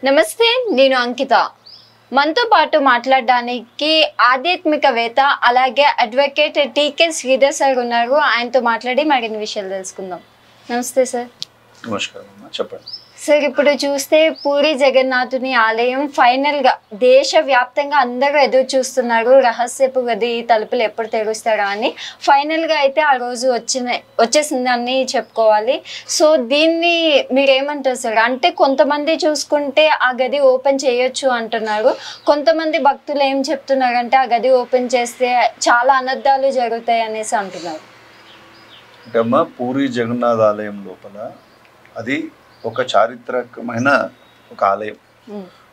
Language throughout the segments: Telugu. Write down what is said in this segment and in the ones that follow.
నమస్తే, నేను అంకిత. మనతో పాటు మాట్లాడడానికి ఆధ్యాత్మికవేత్త అలాగే అడ్వకేట్ టీకే శ్రీధర్ సార్ ఉన్నారు. ఆయనతో మాట్లాడి మరిన్ని విషయాలు తెలుసుకుందాం. నమస్తే సార్. నమస్కారం అమ్మా, చెప్పండి సార్. ఇప్పుడు చూస్తే పూరి జగన్నాథుని ఆలయం ఫైనల్గా దేశవ్యాప్తంగా అందరూ ఎదురు చూస్తున్నారు. రహస్యపు గది తలుపులు ఎప్పుడు తెరుస్తారా అని. ఫైనల్గా అయితే ఆ రోజు వచ్చేసిందని చెప్పుకోవాలి. సో దీన్ని మీరేమంటారు సార్? అంటే కొంతమంది చూసుకుంటే ఆ గది ఓపెన్ చేయొచ్చు అంటున్నారు. కొంతమంది భక్తులు ఏం చెప్తున్నారంటే ఆ గది ఓపెన్ చేస్తే చాలా అనర్థాలు జరుగుతాయి అనేసి అంటున్నారు. అంటే అమ్మా, పూరి జగన్నాథ్ ఆలయం లోపల అది ఒక చారిత్రకమైన ఒక ఆలయం.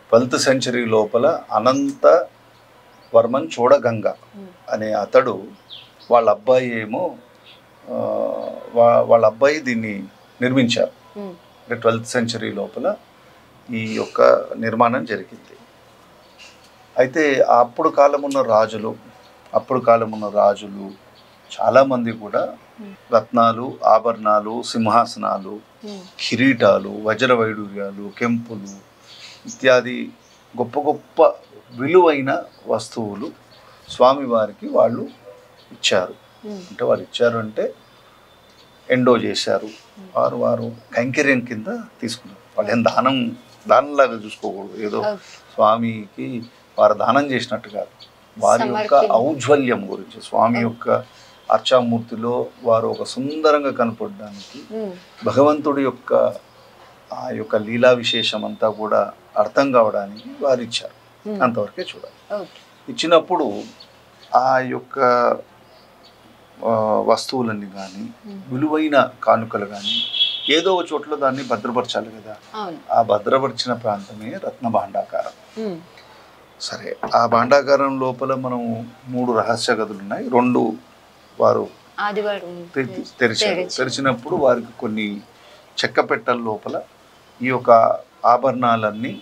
12th సెంచరీ లోపల అనంత వర్మన్ చూడగంగ అనే అతడు వాళ్ళ అబ్బాయి వాళ్ళ అబ్బాయి దీన్ని నిర్మించారు. అంటే 12th సెంచరీ లోపల ఈ యొక్క నిర్మాణం జరిగింది. అయితే అప్పుడు కాలమున్న రాజులు చాలామంది కూడా రత్నాలు, ఆభరణాలు, సింహాసనాలు, కిరీటాలు, వజ్ర వైడూర్యాలు, కెంపులు ఇత్యాది గొప్ప గొప్ప విలువైన వస్తువులు స్వామివారికి వాళ్ళు ఇచ్చారు. అంటే వాళ్ళు ఇచ్చారు అంటే ఎండో చేశారు, వారు కైంకర్యం కింద తీసుకున్నారు. వాళ్ళు ఏం దానంలాగా చూసుకోకూడదు. ఏదో స్వామికి వారు దానం చేసినట్టు కాదు. వారి యొక్క ఔజ్వల్యం గురించి, స్వామి యొక్క అర్చామూర్తిలో వారు ఒక సుందరంగా కనపడడానికి, భగవంతుడి యొక్క ఆ యొక్క లీలా విశేషం అంతా కూడా అర్థం కావడానికి వారు ఇచ్చారు. అంతవరకే చూడాలి. ఇచ్చినప్పుడు ఆ యొక్క వస్తువులన్నీ కానీ, విలువైన కానుకలు కానీ ఏదో ఒక చోట్ల దాన్ని భద్రపరచాలి కదా. ఆ భద్రపరిచిన ప్రాంతమే రత్న భాండాకారం. సరే, ఆ భాండాగారం లోపల మనం 3 రహస్య గదులు ఉన్నాయి. 2 వారు తెరిచినప్పుడు వారికి కొన్ని చెక్క పెట్టెల లోపల ఈ యొక్క ఆభరణాలన్నీ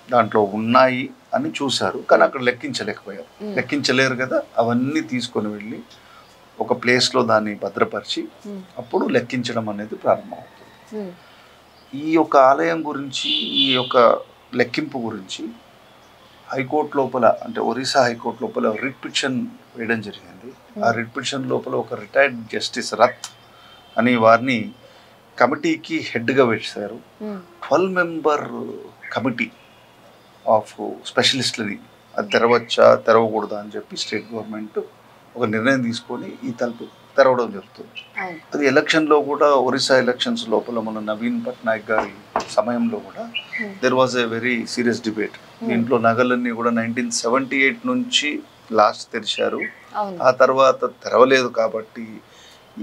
దాంట్లో ఉన్నాయి అని చూశారు. కానీ అక్కడ లెక్కించలేరు కదా. అవన్నీ తీసుకొని వెళ్ళి ఒక ప్లేస్లో దాన్ని భద్రపరిచి అప్పుడు లెక్కించడం అనేది ప్రారంభమవుతుంది. ఈ యొక్క ఆలయం గురించి, ఈ యొక్క లెక్కింపు గురించి హైకోర్టు లోపల, అంటే ఒరిస్సా హైకోర్టు లోపల రిట్ పిటిషన్ వేయడం జరిగింది. ఆ రిట్ పిటిషన్ లోపల ఒక రిటైర్డ్ జస్టిస్ రత్ అని వారిని కమిటీకి హెడ్గా వేశారు. 12 మెంబర్ కమిటీ ఆఫ్ స్పెషలిస్టులని అది తెరవచ్చా తెరవకూడదా అని చెప్పి స్టేట్ గవర్నమెంట్ ఒక నిర్ణయం తీసుకొని ఈ తలుపు తెరవడం జరుగుతుంది. అది ఎలక్షన్లో కూడా, ఒరిస్సా ఎలక్షన్స్ లోపల మన నవీన్ పట్నాయక్ గారి సమయంలో కూడా there was a very serious debate. దీంట్లో నగలన్నీ కూడా 1978 నుంచి లాస్ట్ తెరిచారు. ఆ తర్వాత తెరవలేదు. కాబట్టి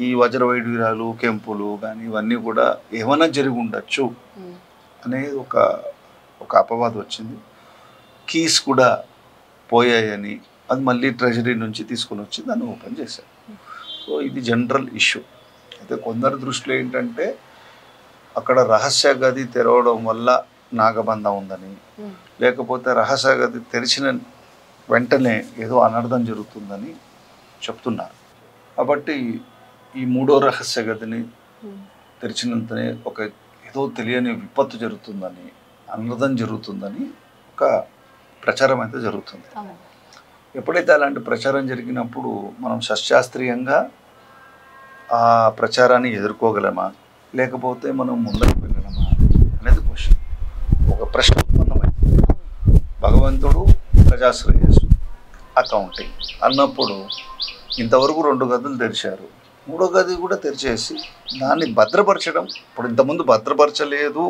ఈ వజ్ర వైడూర్యాలు, కెంపులు కానీ ఇవన్నీ కూడా ఏమైనా జరిగి ఉండొచ్చు అనేది ఒక అపవాదం వచ్చింది. కీస్ కూడా పోయాయని అది మళ్ళీ ట్రెజరీ నుంచి తీసుకొని వచ్చి దాన్ని ఓపెన్ చేశారు. సో ఇది జనరల్ ఇష్యూ. అయితే కొందరి దృష్టిలో ఏంటంటే అక్కడ రహస్య గది తెరవడం వల్ల నాగబంధం ఉందని, లేకపోతే రహస్య గది తెరిచిన వెంటనే ఏదో అనర్థం జరుగుతుందని చెప్తున్నారు. కాబట్టి ఈ 3వ రహస్య గదిని తెరిచినంతనే ఒక ఏదో తెలియని విపత్తు జరుగుతుందని, అనర్థం జరుగుతుందని ఒక ప్రచారం అయితే జరుగుతుంది. ఎప్పుడైతే అలాంటి ప్రచారం జరిగినప్పుడు మనం శాస్త్రీయంగా ఆ ప్రచారాన్ని ఎదుర్కోగలమా, లేకపోతే మనం ముందుకు వెళ్ళగలమా అనేది క్వశ్చన్. ఒక ప్రశ్న ఉత్పన్నమైంది. భగవంతుడు, ప్రజాశ్రేయస్సు, అకౌంటింగ్ అన్నప్పుడు ఇంతవరకు 2 గదులు తెరిచారు. 3వ గది కూడా తెరిచేసి దాన్ని భద్రపరచడం, ఇప్పుడు ఇంతకుముందు భద్రపరచలేదు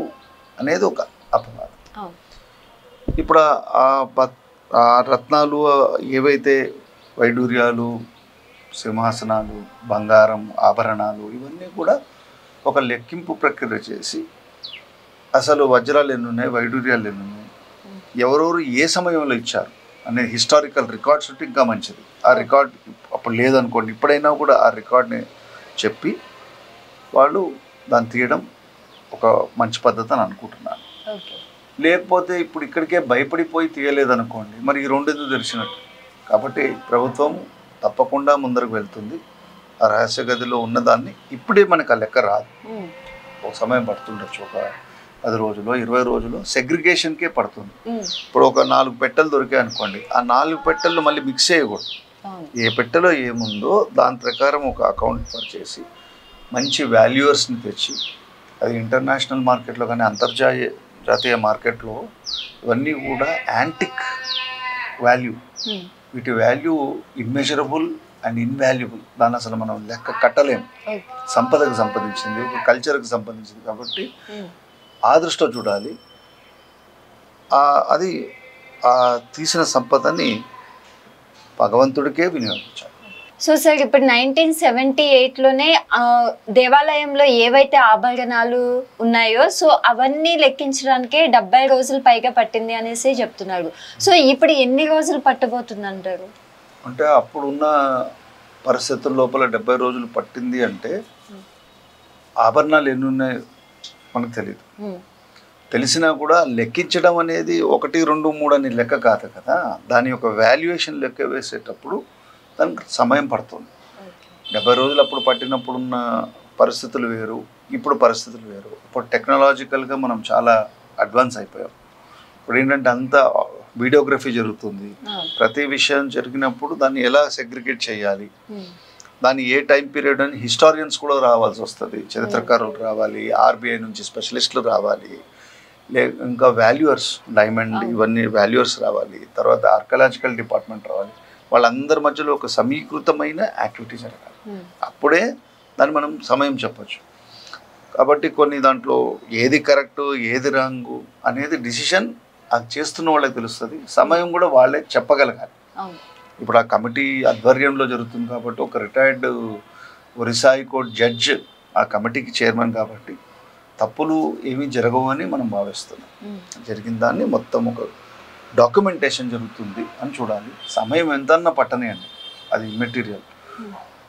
అనేది ఒక అపవాదం. ఇప్పుడు ఆ రత్నాలు ఏవైతే వైడూర్యాలు, సింహాసనాలు, బంగారం, ఆభరణాలు ఇవన్నీ కూడా ఒక లెక్కింపు ప్రక్రియ చేసి అసలు వజ్రాలు ఎన్ని ఉన్నాయి, వైడూర్యాలు ఎన్ని ఉన్నాయి, ఎవరెవరు ఏ సమయంలో ఇచ్చారు అనే హిస్టారికల్ రికార్డ్స్ ఉంటే ఇంకా మంచిది. ఆ రికార్డ్ అప్పుడు లేదనుకోండి, ఇప్పుడైనా కూడా ఆ రికార్డ్ని చెప్పి వాళ్ళు దాన్ని తీయడం ఒక మంచి పద్ధతి అని అనుకుంటున్నాను. లేకపోతే ఇప్పుడు ఇక్కడికే భయపడిపోయి తీయలేదనుకోండి, మరి ఈ 2 ఎందుకు తెరిచినట్టు. కాబట్టి ప్రభుత్వం తప్పకుండా ముందరకు వెళ్తుంది. ఆ రహస్య గదిలో ఉన్నదాన్ని ఇప్పుడే మనకు ఆ లెక్క రాదు. ఒక సమయం పడుతుండొచ్చు, ఒక 10 రోజులు 20 రోజులు సెగ్రిగేషన్కే పడుతుంది. ఇప్పుడు ఒక 4 పెట్టెలు దొరికాయి అనుకోండి, ఆ 4 పెట్టెలు మళ్ళీ మిక్స్ చేయకూడదు. ఏ పెట్టెలో ఏముందో దాని ప్రకారం ఒక అకౌంట్ చేసి మంచి వాల్యూయర్స్ని తెచ్చి, అది ఇంటర్నేషనల్ మార్కెట్లో కానీ అంతర్జాతీయ మార్కెట్లో ఇవన్నీ కూడా యాంటిక్ వాల్యూ, వీటి వాల్యూ ఇమ్మెజరబుల్ అండ్ ఇన్వాల్యుబుల్. దాన్ని అసలు మనం లెక్క కట్టలేము. సంపదకు సంపాదించింది, కల్చర్కి సంబంధించింది కాబట్టి ఆ దృష్టిలో చూడాలి. అది తీసిన సంపదని భగవంతుడికే వినియోగించాలి. సో సార్, ఇప్పుడు 1978లోనే దేవాలయంలో ఏవైతే ఆభరణాలు ఉన్నాయో సో అవన్నీ లెక్కించడానికే 70 రోజులు పైగా పట్టింది అనేసి చెప్తున్నారు. సో ఇప్పుడు ఎన్ని రోజులు పట్టబోతుంది అంటారు? అంటే అప్పుడున్న పరిస్థితుల లోపల 70 రోజులు పట్టింది అంటే ఆభరణాలు ఎన్ని ఉన్నాయో మనకు తెలియదు. తెలిసినా కూడా లెక్కించడం అనేది 1, 2, 3 అని లెక్క కాదు కదా. దాని యొక్క వాల్యుయేషన్ లెక్క వేసేటప్పుడు దానికి సమయం పడుతుంది. 70 రోజులు అప్పుడు పట్టినప్పుడున్న పరిస్థితులు వేరు, ఇప్పుడు పరిస్థితులు వేరు. ఇప్పుడు టెక్నాలజికల్గా మనం చాలా అడ్వాన్స్ అయిపోయాం. ఇప్పుడు ఏంటంటే అంతా వీడియోగ్రఫీ జరుగుతుంది. ప్రతి విషయం జరిగినప్పుడు దాన్ని ఎలా సెగ్రిగేట్ చేయాలి, దాన్ని ఏ టైం పీరియడ్ అని హిస్టారియన్స్ కూడా రావాల్సి వస్తుంది, చరిత్రకారులు రావాలి, ఆర్బీఐ నుంచి స్పెషలిస్టులు రావాలి, ఇంకా వాల్యూయర్స్, డైమండ్ ఇవన్నీ వాల్యూయర్స్ రావాలి, తర్వాత ఆర్కియలాజికల్ డిపార్ట్మెంట్ రావాలి. వాళ్ళందరి మధ్యలో ఒక సమీకృతమైన యాక్టివిటీ జరగాలి. అప్పుడే దాన్ని మనం సమయం చెప్పచ్చు. కాబట్టి కొన్ని దాంట్లో ఏది కరెక్టు ఏది రాంగు అనేది డిసిషన్ అది చేస్తున్న వాళ్ళకి తెలుస్తుంది. సమయం కూడా వాళ్ళే చెప్పగలగాలి. ఇప్పుడు ఆ కమిటీ ఆధ్వర్యంలో జరుగుతుంది కాబట్టి ఒక రిటైర్డ్ ఒరిస్సా హైకోర్టు జడ్జ్ ఆ కమిటీకి చైర్మన్ కాబట్టి తప్పులు ఏమీ జరగవని మనం భావిస్తున్నాం. జరిగిన దాన్ని మొత్తం ఒక డాక్యుమెంటేషన్ జరుగుతుంది అని చూడాలి. సమయం ఎంతన్నా పట్టనేయండి, అది మెటీరియల్.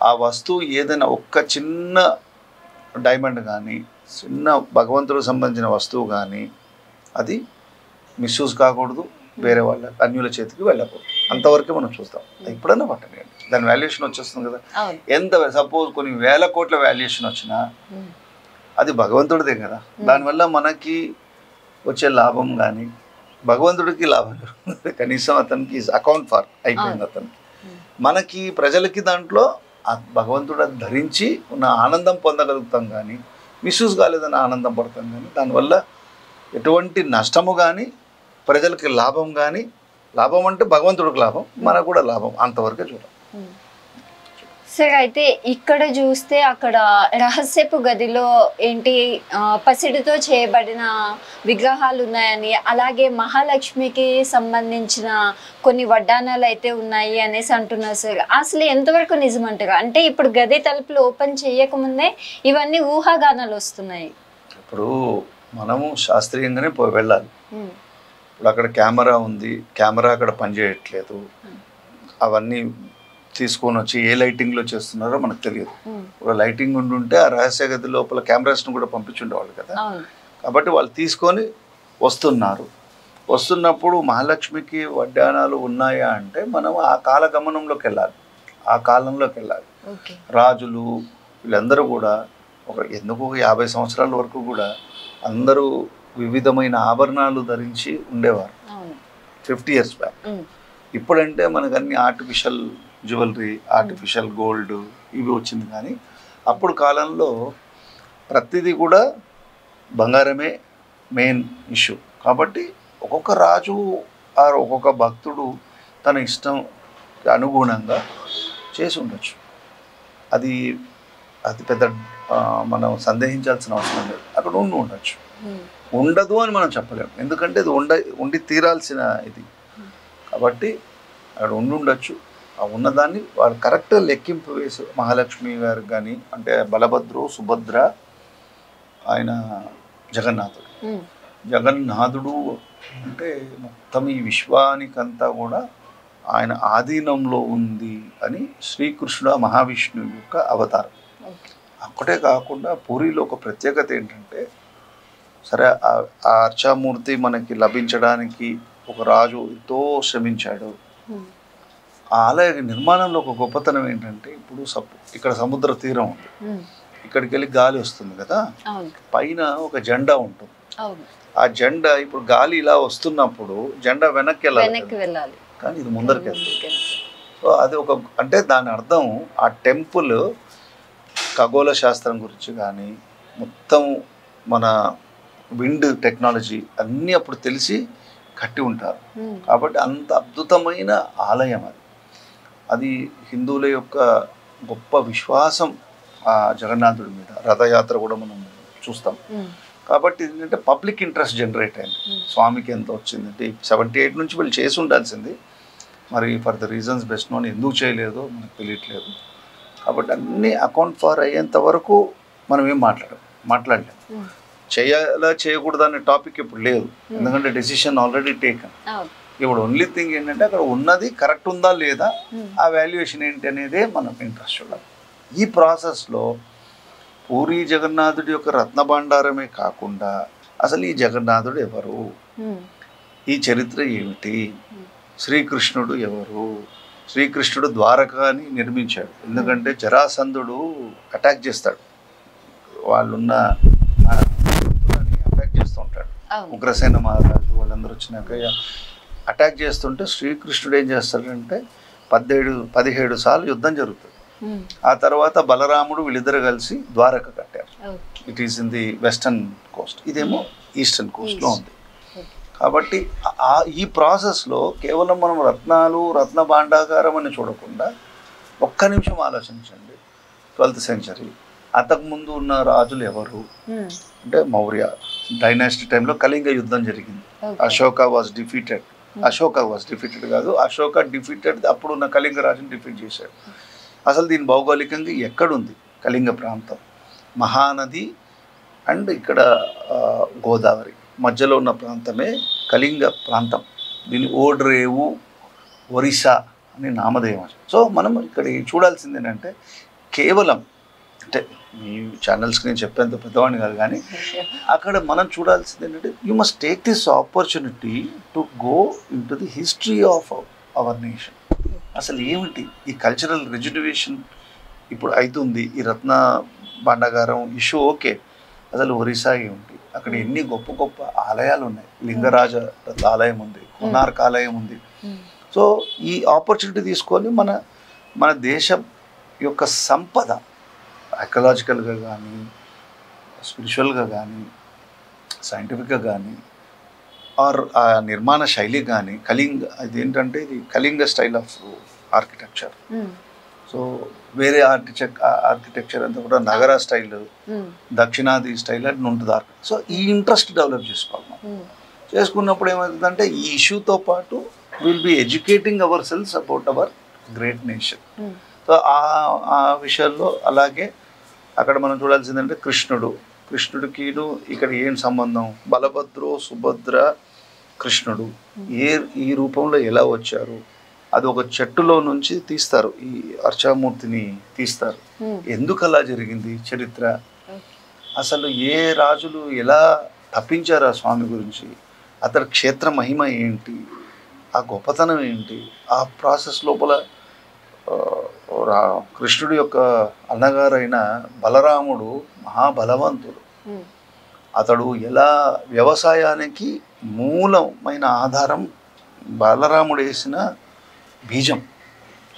ఆ వస్తువు ఏదైనా ఒక్క చిన్న డైమండ్ కానీ చిన్న భగవంతుడికి సంబంధించిన వస్తువు కానీ అది మిస్యూజ్ కాకూడదు, వేరే వాళ్ళ అన్యుల చేతికి వెళ్ళకూడదు. అంతవరకే మనం చూస్తాం. ఎప్పుడన్నా పట్టనేయండి, దాని వాల్యుయేషన్ వచ్చేస్తుంది కదా. ఎంత సపోజ్ కొన్ని 1000 కోట్ల వాల్యుయేషన్ వచ్చినా అది భగవంతుడిదే కదా. దానివల్ల మనకి వచ్చే లాభం కానీ భగవంతుడికి లాభం జరుగుతుంది. కనీసం అతనికి అకౌంట్ ఫార్ అయిపోయింది అతనికి. మనకి ప్రజలకి దాంట్లో భగవంతుడు ధరించి ఉన్న ఆనందం పొందగలుగుతాం కానీ మిస్యూజ్ కాలేదని ఆనందం పడతాం కానీ దానివల్ల ఎటువంటి నష్టము కానీ ప్రజలకి లాభం కానీ, లాభం అంటే భగవంతుడికి లాభం, మనకు కూడా లాభం, అంతవరకే చూడాలి. సార్, అయితే ఇక్కడ చూస్తే అక్కడ రహస్యపు గదిలో ఏంటి పసిడితో చేయబడిన విగ్రహాలు ఉన్నాయని, అలాగే మహాలక్ష్మికి సంబంధించిన కొన్ని వడ్డానాలు అయితే ఉన్నాయి అనేసి అంటున్నారు సార్. అసలు ఎంతవరకు నిజమంటారు? అంటే ఇప్పుడు గది తలుపులు ఓపెన్ చేయకముందే ఇవన్నీ ఊహాగానాలు వస్తున్నాయి. ఇప్పుడు మనము శాస్త్రీయంగానే వెళ్ళాలి. ఇప్పుడు అక్కడ కెమెరా ఉంది, కెమెరా అక్కడ పనిచేయట్లేదు, అవన్నీ తీసుకొని వచ్చి ఏ లైటింగ్లో చేస్తున్నారో మనకు తెలియదు. ఇప్పుడు లైటింగ్ ఉండుంటే ఆ రహస్య గది లోపల కెమెరాస్ను కూడా పంపించుండేవాళ్ళు కదా. కాబట్టి వాళ్ళు తీసుకొని వస్తున్నప్పుడు మహాలక్ష్మికి వడ్డానాలు ఉన్నాయా అంటే మనం ఆ కాలగమనంలోకి వెళ్ళాలి, ఆ కాలంలోకి వెళ్ళాలి. రాజులు వీళ్ళందరూ కూడా ఎందుకు 50 సంవత్సరాల వరకు కూడా అందరూ వివిధమైన ఆభరణాలు ధరించి ఉండేవారు 50 years బ్యాక్. ఇప్పుడంటే మనకు అన్ని ఆర్టిఫిషియల్ జ్యువెలరీ, ఆర్టిఫిషియల్ గోల్డ్ ఇవి వచ్చింది. కానీ అప్పుడు కాలంలో ప్రతిదీ కూడా బంగారమే మెయిన్ ఇష్యూ. కాబట్టి ఒక్కొక్క రాజు ఒక్కొక్క భక్తుడు తన ఇష్టం అనుగుణంగా చేసి ఉండొచ్చు. అది పెద్ద మనం సందేహించాల్సిన అవసరం లేదు. అక్కడ ఉండొచ్చు, ఉండదు అని మనం చెప్పలేము. ఎందుకంటే ఇది ఉండి తీరాల్సిన ఇది కాబట్టి అక్కడ ఉండొచ్చు. ఆ ఉన్నదాన్ని వాళ్ళు కరెక్ట్గా లెక్కింపు వేసి మహాలక్ష్మి గారికి కానీ, అంటే బలభద్రు, సుభద్ర, ఆయన జగన్నాథుడు అంటే మొత్తం ఈ విశ్వానికంతా కూడా ఆయన ఆధీనంలో ఉంది అని శ్రీకృష్ణుడు మహావిష్ణువు యొక్క అవతారం. అక్కడే కాకుండా పూరిలో ఒక ప్రత్యేకత ఏంటంటే, సరే ఆ అర్చామూర్తి మనకి లభించడానికి ఒక రాజు ఎంతో శ్రమించాడు. ఆ ఆలయ నిర్మాణంలో ఒక గొప్పతనం ఏంటంటే, ఇప్పుడు ఇక్కడ సముద్ర తీరం ఉంది, ఇక్కడికి వెళ్ళి గాలి వస్తుంది కదా, పైన ఒక జెండా ఉంటుంది. ఆ జెండా ఇప్పుడు గాలి ఇలా వస్తున్నప్పుడు జెండా వెనక్కి వెళ్ళాలి, కానీ ఇది ముందరికి వెళ్తుంది. సో అది ఒక అంటే దాని అర్థం ఆ టెంపుల్ ఖగోళ శాస్త్రం గురించి కానీ మొత్తం మన విండ్ టెక్నాలజీ అన్నీ అప్పుడు తెలిసి కట్టి ఉంటారు. కాబట్టి అంత అద్భుతమైన ఆలయం అది. అది హిందువుల యొక్క గొప్ప విశ్వాసం ఆ జగన్నాథుడి మీద. రథయాత్ర కూడా మనం చూస్తాం. కాబట్టి ఏంటంటే పబ్లిక్ ఇంట్రెస్ట్ జనరేట్ అయింది. స్వామికి ఎంత వచ్చిందంటే 78 నుంచి వీళ్ళు చేసి ఉండాల్సింది, మరి for the reasons best known ఎందుకు చేయలేదో మనకు తెలియట్లేదు. కాబట్టి అన్నీ అకౌంట్ ఫర్ అయ్యేంత వరకు మనం ఏం మాట్లాడలేము. చేయాలా చేయకూడదు అనే టాపిక్ ఇప్పుడు లేదు, ఎందుకంటే డెసిషన్ ఆల్రెడీ టేకన్. ఇప్పుడు ఓన్లీ థింగ్ ఏంటంటే అక్కడ ఉన్నది కరెక్ట్ ఉందా లేదా, ఆ వాల్యుయేషన్ ఏంటి అనేదే మనం ఇంట్రెస్ట్ చూడాలి. ఈ ప్రాసెస్లో పూరి జగన్నాథుడి యొక్క రత్నభండారమే కాకుండా అసలు ఈ జగన్నాథుడు ఎవరు, ఈ చరిత్ర ఏమిటి, శ్రీకృష్ణుడు ఎవరు, శ్రీకృష్ణుడు ద్వారకాని నిర్మించాడు. ఎందుకంటే జరాసంధుడు అటాక్ చేస్తాడు, వాళ్ళున్న అటాక్ చేస్తూ ఉంటాడు. ఉగ్రసేన మహారాజు వాళ్ళందరూ వచ్చినాక అటాక్ చేస్తుంటే శ్రీకృష్ణుడు ఏం చేస్తాడంటే 17 సార్లు యుద్ధం జరుగుతుంది. ఆ తర్వాత బలరాముడు వీళ్ళిద్దరు కలిసి ద్వారక కట్టారు. It is in the western Coast, ఇదేమో ఈస్టర్న్ కోస్ట్లో ఉంది. కాబట్టి ఈ ప్రాసెస్లో కేవలం మనం రత్న భాండాగారం అని చూడకుండా ఒక్క నిమిషం ఆలోచించండి. 12th సెంచరీ అంతకుముందు ఉన్న రాజులు ఎవరు అంటే మౌర్య డైనాసిటీ టైంలో కళింగ యుద్ధం జరిగింది. అశోక వాజ్ డిఫీటెడ్ కాదు, అశోక డిఫీటెడ్ అప్పుడున్న కళింగ రాజుని డిఫీట్ చేశాడు. అసలు దీని భౌగోళికంగా ఎక్కడుంది కళింగ ప్రాంతం? మహానది అండ్ ఇక్కడ గోదావరి మధ్యలో ఉన్న ప్రాంతమే కళింగ ప్రాంతం. దీన్ని ఓడ్రేవు ఒరిస్సా అని నామధేయం. సో మనం ఇక్కడ చూడాల్సింది ఏంటంటే కేవలం అంటే మీ ఛానల్స్కి నేను చెప్పేంత పెద్దవాడిని కాదు, కానీ అక్కడ మనం చూడాల్సింది ఏంటంటే you must take this opportunity to go in to the history of our nation. అసలు ఏమిటి ఈ కల్చరల్ రెజ్యుడివేషన్ ఇప్పుడు అవుతుంది, ఈ రత్న భాండాగారం ఇష్యూ ఓకే, అసలు ఒరిస్సా ఏమిటి, అక్కడ ఎన్ని గొప్ప గొప్ప ఆలయాలు ఉన్నాయి. లింగరాజ ఆలయం ఉంది, కొనార్క్ ఆలయం ఉంది. సో ఈ ఆపర్చునిటీ తీసుకొని మన దేశం యొక్క సంపద ఆర్కియలాజికల్గా కానీ స్పిరిచువల్గా కానీ సైంటిఫిక్గా కానీ ఆర్ ఆ నిర్మాణ శైలి కానీ అది ఏంటంటే ఇది Kalinga style of architecture. So వేరే ఆర్కిటెక్చర్ అంతా కూడా నగర స్టైల్, దక్షిణాది స్టైల్ అని ఉంటుంది. సో ఈ ఇంట్రెస్ట్ డెవలప్ చేసుకోవాలి. మనం చేసుకున్నప్పుడు ఏమవుతుందంటే ఈ ఇష్యూతో పాటు will be educating ourselves about our great nation. So ఆ విషయాల్లో అలాగే అక్కడ మనం చూడాల్సిందంటే కృష్ణుడికి ఇక్కడ ఏం సంబంధం, బలభద్రో సుభద్ర కృష్ణుడు ఈ రూపంలో ఎలా వచ్చారు, అది ఒక చెట్టులో నుంచి తీస్తారు, ఈ అర్చామూర్తిని తీస్తారు. ఎందుకు అలా జరిగింది చరిత్ర, అసలు ఏ రాజులు ఎలా తప్పించారు ఆ స్వామి గురించి, అతడి క్షేత్ర మహిమ ఏంటి, ఆ గొప్పతనం ఏంటి, ఆ ప్రాసెస్ లోపల కృష్ణుడి యొక్క అన్నగారైన బలరాముడు మహాబలవంతుడు. అతడు ఎలా వ్యవసాయానికి మూలమైన ఆధారం బలరాముడు వేసిన బీజం.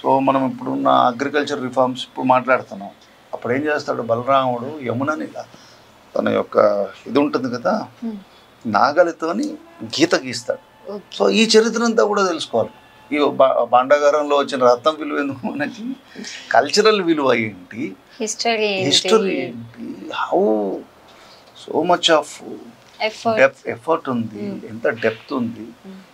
సో మనం ఇప్పుడున్న అగ్రికల్చర్ రిఫార్మ్స్ ఇప్పుడు మాట్లాడుతున్నాం. అప్పుడు ఏం చేస్తాడు బలరాముడు, యమునని తన యొక్క ఇది ఉంటుంది కదా నాగలితోని గీత గీస్తాడు. సో ఈ చరిత్ర అంతా కూడా తెలుసుకోవాలి. ఈ భాండాగారంలో వచ్చిన రత్నం విలువ ఎందుకు, మనకి కల్చరల్ విలువ ఏంటి, హిస్టరీ ఏంటి, how so much of effort ఉంది, ఎంత డెప్త్ ఉంది.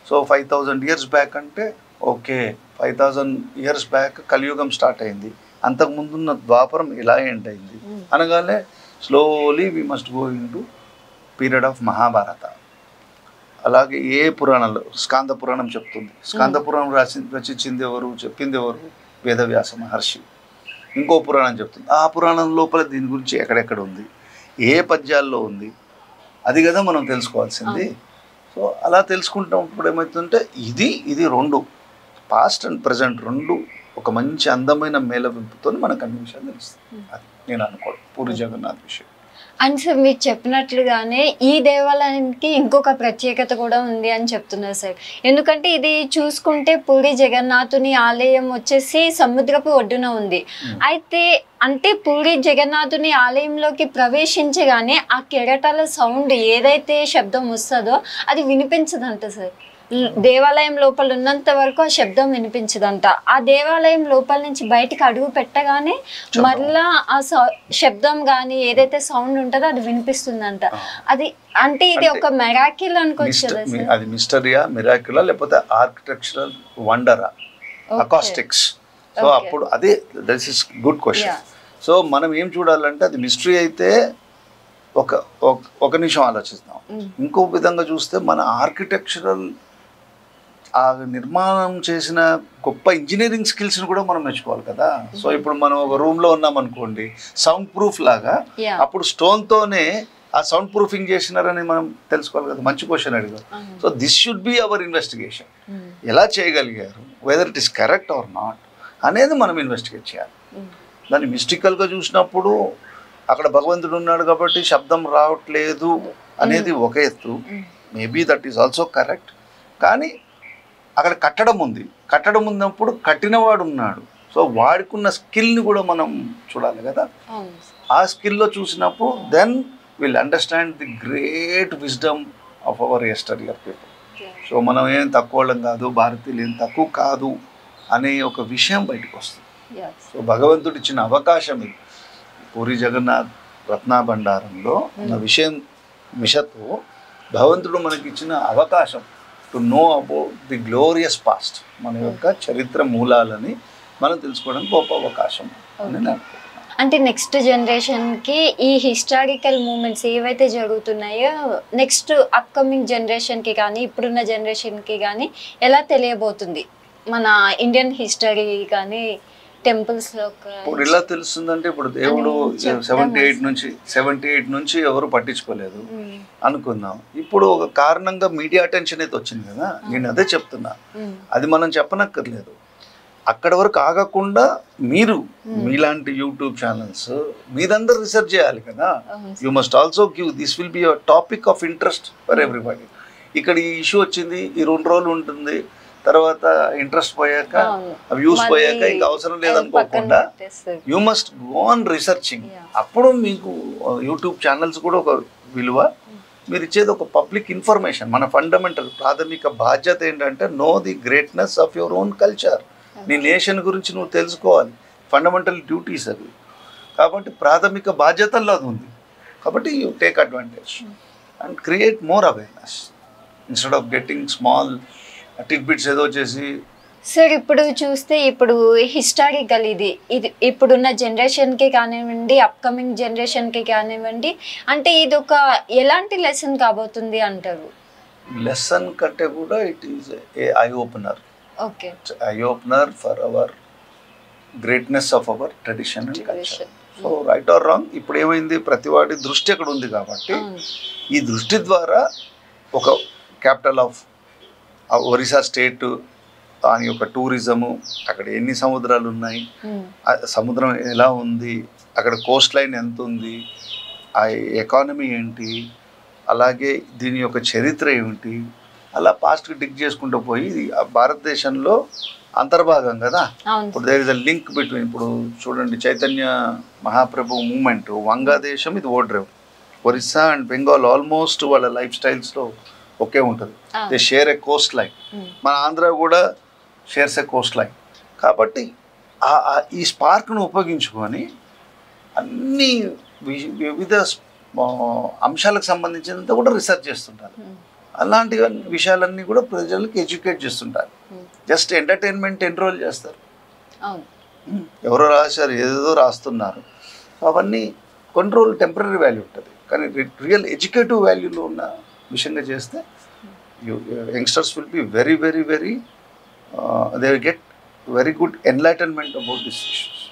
సో 5000 years బ్యాక్ అంటే ఓకే, 5000 years బ్యాక్ కలియుగం స్టార్ట్ అయింది, అంతకుముందున్న ద్వాపరం ఎలా ఎండ్ అయింది అనగానే slowly we must go in to period of Mahabharata. అలాగే ఏ పురాణాలు, స్కాంద పురాణం చెప్తుంది, స్కాంద పురాణం రచించింది ఎవరు, చెప్పింది ఎవరు, వేదవ్యాస మహర్షి. ఇంకో పురాణం చెప్తుంది, ఆ పురాణం లోపల దీని గురించి ఎక్కడెక్కడ ఉంది, ఏ పద్యాల్లో ఉంది, అది కదా మనం తెలుసుకోవాల్సింది. సో అలా తెలుసుకుంటున్నప్పుడు ఏమవుతుందంటే ఇది రెండు పాస్ట్ అండ్ ప్రజెంట్ రెండు ఒక మంచి అందమైన మేళవింపుతో మనకు అన్ని విషయాలు తెలుస్తుంది. అది నేను అనుకోవడం పూరి జగన్నాథ్ విషయం. అండ్ సార్ మీరు చెప్పినట్లుగానే ఈ దేవాలయానికి ఇంకొక ప్రత్యేకత కూడా ఉంది అని చెప్తున్నారు సార్. ఎందుకంటే ఇది చూసుకుంటే పూరి జగన్నాథుని ఆలయం వచ్చేసి సముద్రపు ఒడ్డున ఉంది. అయితే అంటే పూరి జగన్నాథుని ఆలయంలోకి ప్రవేశించగానే ఆ కెరటాల సౌండ్ ఏదైతే శబ్దం వస్తుందో అది వినిపించదంట సార్. దేవాలయం లోపల ఉన్నంత వరకు ఆ శబ్దం వినిపించదంట. ఆ దేవాలయం లోపల నుంచి బయటికి అడుగు పెట్టగానే మళ్ళా ఆ శబ్దం కానీ ఏదైతే సౌండ్ ఉంటుందో అది వినిపిస్తుందంట. అది అంటే ఇది ఒక మెరాకిల్ అనుకోవచ్చు కదా సార్. అది మిస్టరీయా, మిరాకిలా, లేకపోతే ఆర్కిటెక్చరల్ వండరా, అకాస్టిక్స్? సో అప్పుడు అదే this is good question. So మనం ఏం చూడాలంటే అది మిస్టరీ అయితే ఒక నిమిషం ఆలోచిస్తాం. ఇంకో విధంగా చూస్తే మన ఆర్కిటెక్చరల్ ఆ నిర్మాణం చేసిన గొప్ప ఇంజనీరింగ్ స్కిల్స్ని కూడా మనం మెచ్చుకోవాలి కదా. సో ఇప్పుడు మనం ఒక రూమ్లో ఉన్నాం అనుకోండి, సౌండ్ ప్రూఫ్ లాగా, అప్పుడు స్టోన్తోనే ఆ సౌండ్ ప్రూఫింగ్ చేసినారని మనం తెలుసుకోవాలి కదా. మంచి క్వశ్చన్ అడిగారు. So this should be our investigation. ఎలా చేయగలిగారు, whether it is correct or not అనేది మనం ఇన్వెస్టిగేట్ చేయాలి. దాన్ని మిస్టికల్గా చూసినప్పుడు అక్కడ భగవంతుడు ఉన్నాడు కాబట్టి శబ్దం రావట్లేదు అనేది ఒక ఎత్తు, maybe that is also correct. కానీ అక్కడ కట్టడం ఉంది, కట్టడం ఉన్నప్పుడు కట్టినవాడు ఉన్నాడు. సో వాడికున్న స్కిల్ని కూడా మనం చూడాలి కదా. ఆ స్కిల్లో చూసినప్పుడు then will understand the great wisdom of our exterior people. So మనం ఏం తక్కువ వాళ్ళం కాదు, భారతీయులు ఏం తక్కువ కాదు అనే ఒక విషయం బయటకు వస్తుంది. సో భగవంతుడు ఇచ్చిన అవకాశం ఇది. పూరి జగన్నాథ్ రత్నాభండారంలో ఉన్న విషతో భగవంతుడు మనకి ఇచ్చిన అవకాశం to know about the glorious past, మన యొక్క చరిత్ర మూలాలని మనం తెలుసుకోవడానికి గొప్ప అవకాశం అని నేను అనుకుంటున్నాను. అంటే నెక్స్ట్ జనరేషన్కి ఈ హిస్టారికల్ మూమెంట్స్ ఏవైతే జరుగుతున్నాయో నెక్స్ట్ అప్కమింగ్ జనరేషన్కి కానీ ఇప్పుడున్న జనరేషన్కి కానీ ఎలా తెలియబోతుంది మన ఇండియన్ హిస్టరీ కానీ టెంపుల్స్లో? ఇప్పుడు ఎలా తెలుస్తుందంటే ఇప్పుడు దేవుడు 78 నుంచి ఎవరు పట్టించుకోలేదు అనుకుందాం. ఇప్పుడు ఒక కారణంగా మీడియా అటెన్షన్ అయితే వచ్చింది కదా. నేను అదే చెప్తున్నా, అది మనం చెప్పనక్కర్లేదు. అక్కడ వరకు ఆగకుండా మీరు మీలాంటి యూట్యూబ్ ఛానల్స్ మీరందరూ రీసెర్చ్ చేయాలి కదా. You must also give this will be a topic of interest for everybody. ఇక్కడ ఈ ఇష్యూ వచ్చింది, ఈ 2 రోజులు ఉంటుంది, తర్వాత ఇంట్రెస్ట్ పోయాక వ్యూస్ పోయాక ఇంకా అవసరం లేదనుకోకుండా you must go on researching. అప్పుడు మీకు యూట్యూబ్ ఛానల్స్ కూడా ఒక విలువ, మీరు ఇచ్చేది ఒక పబ్లిక్ ఇన్ఫర్మేషన్. మన ఫండమెంటల్ ప్రాథమిక బాధ్యత ఏంటంటే know the greatness of your own culture. నీ నేషన్ గురించి నువ్వు తెలుసుకోవాలి, ఫండమెంటల్ డ్యూటీస్ అవి. కాబట్టి ప్రాథమిక బాధ్యతల్లో అది ఉంది. కాబట్టి you take advantage and create more awareness instead of getting small tidbits ఏదో చేసి. సార్ ఇప్పుడు చూస్తే ఇప్పుడు హిస్టారికల్ ఇది ఇప్పుడున్న జనరేషన్కి కానివ్వండి అప్కమింగ్ జనరేషన్కి కానివ్వండి, అంటే ఇది ఒక ఎలాంటి లెసన్ కాబోతుంది అంటారు? లెసన్ కంటే కూడా it is A eye opener. Okay, eye opener for hour greatness of our tradition and culture. So right are wrong ఇప్పుడు ఏమైంది, ప్రతివాడి దృష్టి అక్కడ ఉంది కాబట్టి ఈ దృష్టి ద్వారా ఒక క్యాపిటల్ ఆఫ్ ఒరిస్సా స్టేట్ దాని యొక్క టూరిజము, అక్కడ ఎన్ని సముద్రాలు ఉన్నాయి, సముద్రం ఎలా ఉంది, అక్కడ కోస్ట్ లైన్ ఎంత ఉంది, ఆ ఎకానమీ ఏంటి, అలాగే దీని యొక్క చరిత్ర ఏమిటి, అలా పాస్ట్కి డిగ్ చేసుకుంటూ పోయి భారతదేశంలో అంతర్భాగం కదా. ఇప్పుడు there is a link between, ఇప్పుడు చూడండి చైతన్య మహాప్రభు మూమెంట్, వంగదేశం ఇది ఓడ్రేవ్, ఒరిస్సా అండ్ బెంగాల్ ఆల్మోస్ట్ వాళ్ళ లైఫ్ స్టైల్స్లో ఒకే ఉంటుంది. They share a coastline. మన ఆంధ్ర కూడా షేర్స్ ఏ కోస్ట్ లైన్. కాబట్టి ఈ స్పార్క్ను ఉపయోగించుకొని అన్ని వివిధ అంశాలకు సంబంధించినంత కూడా రీసెర్చ్ చేస్తుంటారు. అలాంటి విషయాలన్నీ కూడా ప్రజలకు ఎడ్యుకేట్ చేస్తుంటారు. జస్ట్ ఎంటర్టైన్మెంట్ ఎన్రోల్ చేస్తారు, ఎవరో రాశారు ఏదేదో రాస్తున్నారు, అవన్నీ కొన్ని రోజులు టెంపరీ వాల్యూ ఉంటుంది. కానీ రియల్ ఎడ్యుకేటివ్ వాల్యూలో ఉన్న విషయంగా చేస్తే youngsters will be very very very they will get very good enlightenment about this issues.